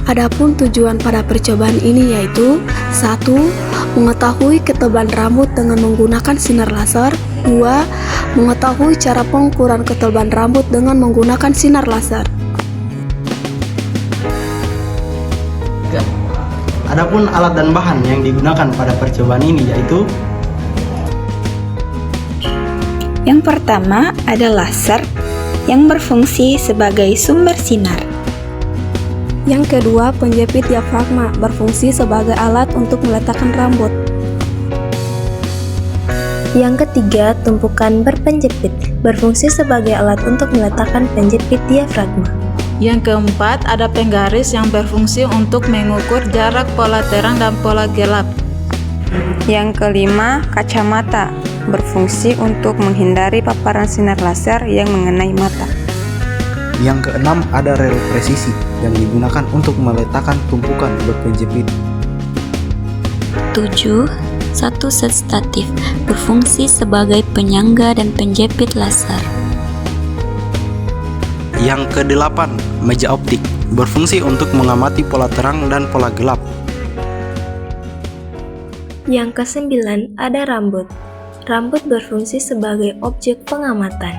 Adapun tujuan pada percobaan ini yaitu 1. Mengetahui ketebalan rambut dengan menggunakan sinar laser. 2. Mengetahui cara pengukuran ketebalan rambut dengan menggunakan sinar laser. Adapun alat dan bahan yang digunakan pada percobaan ini yaitu yang pertama ada laser yang berfungsi sebagai sumber sinar. Yang kedua, penjepit diafragma berfungsi sebagai alat untuk meletakkan rambut. Yang ketiga, tumpukan berpenjepit berfungsi sebagai alat untuk meletakkan penjepit diafragma. Yang keempat, ada penggaris yang berfungsi untuk mengukur jarak pola terang dan pola gelap. Yang kelima, kacamata berfungsi untuk menghindari paparan sinar laser yang mengenai mata. Yang keenam, ada rel presisi yang digunakan untuk meletakkan tumpukan berpenjepit. 7. Satu set statif berfungsi sebagai penyangga dan penjepit laser. yang kedelapan, meja optik berfungsi untuk mengamati pola terang dan pola gelap. Yang kesembilan, ada rambut. Rambut berfungsi sebagai objek pengamatan.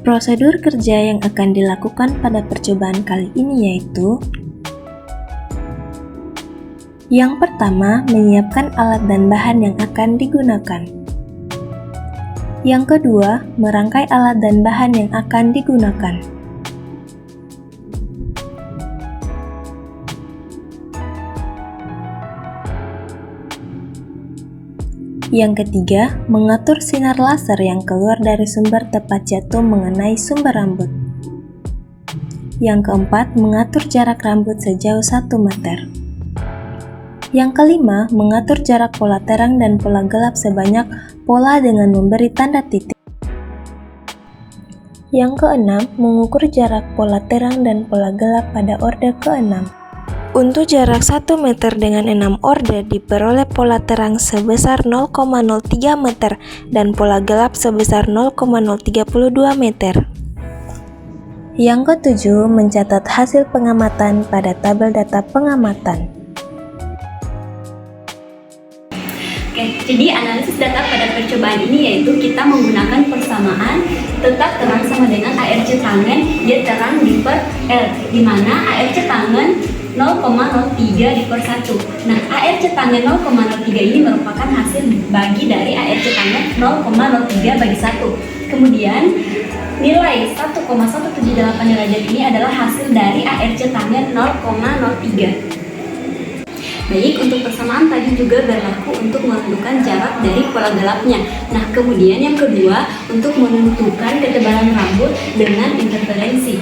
Prosedur kerja yang akan dilakukan pada percobaan kali ini yaitu: yang pertama, menyiapkan alat dan bahan yang akan digunakan. Yang kedua, merangkai alat dan bahan yang akan digunakan. Yang ketiga, mengatur sinar laser yang keluar dari sumber tepat jatuh mengenai sumber rambut. Yang keempat, mengatur jarak rambut sejauh 1 meter. Yang kelima, mengatur jarak pola terang dan pola gelap sebanyak pola dengan memberi tanda titik. Yang keenam, mengukur jarak pola terang dan pola gelap pada orde ke-6. Untuk jarak 1 meter dengan 6 orde diperoleh pola terang sebesar 0,03 meter dan pola gelap sebesar 0,032 meter. Yang ketujuh, mencatat hasil pengamatan pada tabel data pengamatan. Oke, jadi analisis data pada percobaan ini yaitu kita menggunakan persamaan tetap terang sama dengan ARC tangan, dia terang diper L, di mana ARC tangan 0,03 diper 1. Nah, ARC tangan 0,03 ini merupakan hasil bagi dari ARC tangan 0,03 bagi 1. Kemudian nilai 1,178 derajat ini adalah hasil dari ARC tangan 0,03. Baik, untuk persamaan tadi juga berlaku untuk menentukan jarak dari pola gelapnya. Nah, kemudian yang kedua, untuk menentukan ketebalan rambut dengan interferensi.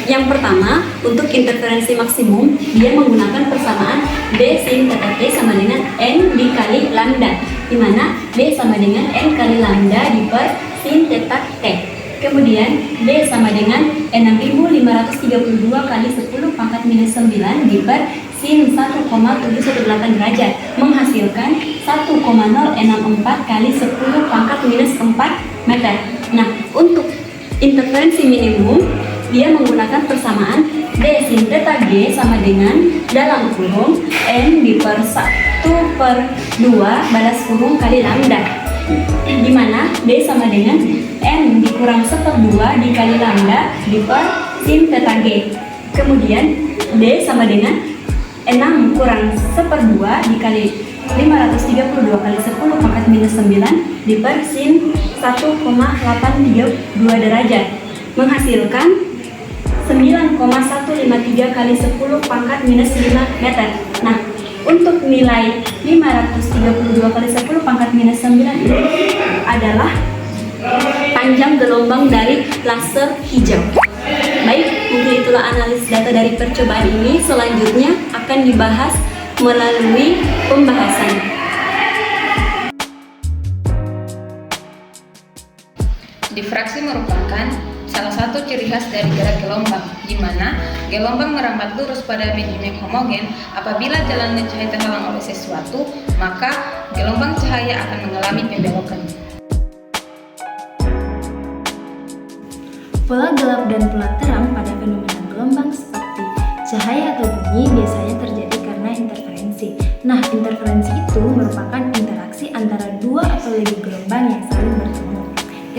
Yang pertama, untuk interferensi maksimum, dia menggunakan persamaan B sin theta T sama dengan N dikali lambda, di mana B sama dengan N kali lambda diper sin theta T. Kemudian B sama dengan 6532 kali 10 pangkat minus 9 diper sin 1,718 derajat, menghasilkan 1,064 kali 10 pangkat minus 4 meter. Nah, untuk interferensi minimum, dia menggunakan persamaan B sin theta G sama dengan dalam kurung N diper 1/2 balas kurung kali lambda, di mana B sama dengan N dikurang 1/2 dikali lambda diper sin theta G. Kemudian D sama dengan 6 kurang 1/2 dikali 532 kali 10 pangkat minus 9 diper sin 1,832 derajat, menghasilkan 9,153 kali 10 pangkat minus 5 meter. Nah, untuk nilai 532 kali 10 pangkat minus 9 ini adalah panjang gelombang dari laser hijau. Baik, mungkin itulah analisis data dari percobaan ini. Selanjutnya akan dibahas melalui pembahasan. Difraksi merupakan salah satu ciri khas dari gerak gelombang, di mana gelombang merambat lurus pada medium yang homogen. Apabila jalannya cahaya terhalang oleh sesuatu, maka gelombang cahaya akan mengalami pembelokan. Pola gelap dan pola terang pada fenomena gelombang seperti Cahaya atau bunyi biasanya terjadi karena interferensi. Nah, interferensi itu merupakan interaksi antara dua atau lebih gelombang yang saling bertemu.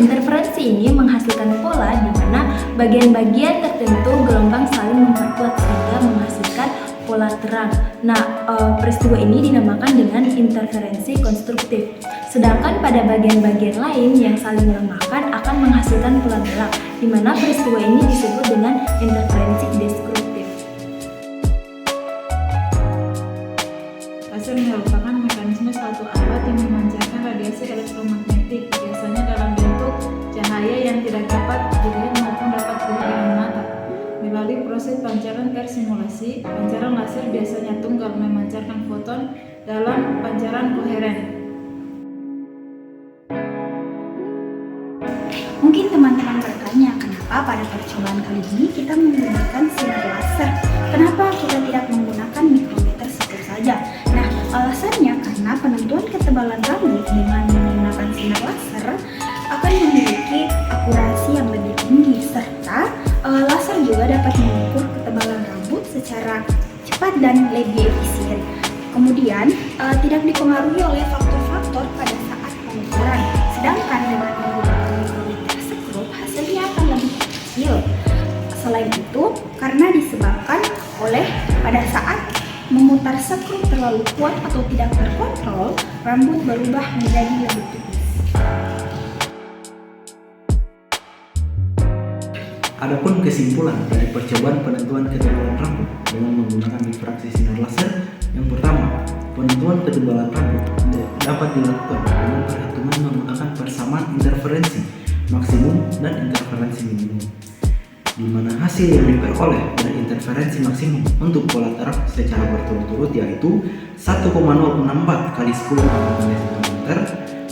Interferensi ini menghasilkan pola di mana bagian-bagian tertentu gelombang saling memperkuat sehingga menghasilkan pola terang. Nah, peristiwa ini dinamakan dengan interferensi konstruktif. Sedangkan pada bagian-bagian lain yang saling melemahkan akan menghasilkan pola gelap, di mana peristiwa ini disebut dengan interferensi destruktif. Laser merupakan mekanisme suatu alat yang memancarkan radiasi elektromagnetik, biasanya dalam bentuk cahaya yang tidak dapat dilihat maupun dapat dilihat dengan mata. Melalui proses pancaran tersimulasi, pancaran laser biasanya tunggal memancarkan foton dalam pancaran koheren. Mungkin teman-teman bertanya, kenapa pada percobaan kali ini kita menggunakan sinar laser? Kenapa kita tidak menggunakan mikrometer sipil saja? Nah, alasannya karena penentuan ketebalan rambut dengan menggunakan sinar laser akan memiliki akurasi yang lebih tinggi, serta laser juga dapat mengukur ketebalan rambut secara cepat dan lebih efisien. Kemudian, tidak dipengaruhi oleh faktor-faktor pada saat pengukuran. Sedangkan dengan menggunakan mikrometer sekrup, hasilnya akan lebih kecil. Selain itu, karena disebabkan oleh pada saat memutar sekrup terlalu kuat atau tidak terkontrol, rambut berubah menjadi lebih tipis. Adapun kesimpulan dari percobaan penentuan ketebalan rambut dengan menggunakan difraksi sinar laser, yang pertama, penentuan ketebalan rambut dapat dilakukan dengan perhitungan menggunakan persamaan interferensi maksimum dan interferensi minimum, di mana hasil yang diperoleh dari interferensi maksimum untuk pola terang secara berturut-turut yaitu 1,064 kali 10 pangkat minus 5 meter,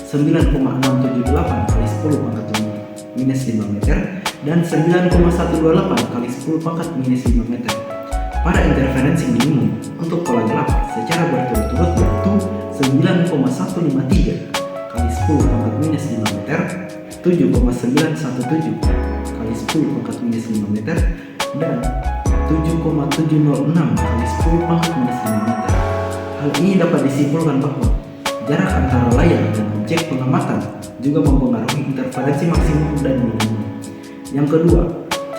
9,678 kali 10 pangkat minus 5 meter, dan 9,128 kali 10 pangkat minus 5 meter. Pada interferensi minimum untuk pola gelap secara berturut-turut yaitu 9,153 kali 10 pangkat minus 5 meter, 7,917 kali 10 pangkat minus 5 meter, dan 7,706 kali 10 pangkat minus 5 meter. Hal ini dapat disimpulkan bahwa jarak antara layar dan objek pengamatan juga mempengaruhi interferensi maksimum dan minimum. Yang kedua,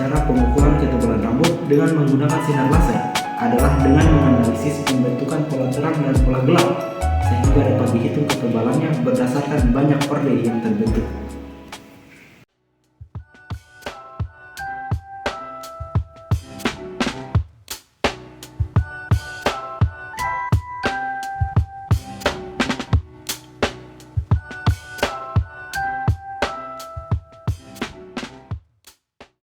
cara pengukuran ketebalan rambut dengan menggunakan sinar laser adalah dengan menganalisis pembentukan pola terang dan pola gelap, sehingga dapat dihitung ketebalannya berdasarkan banyak orde yang terbentuk.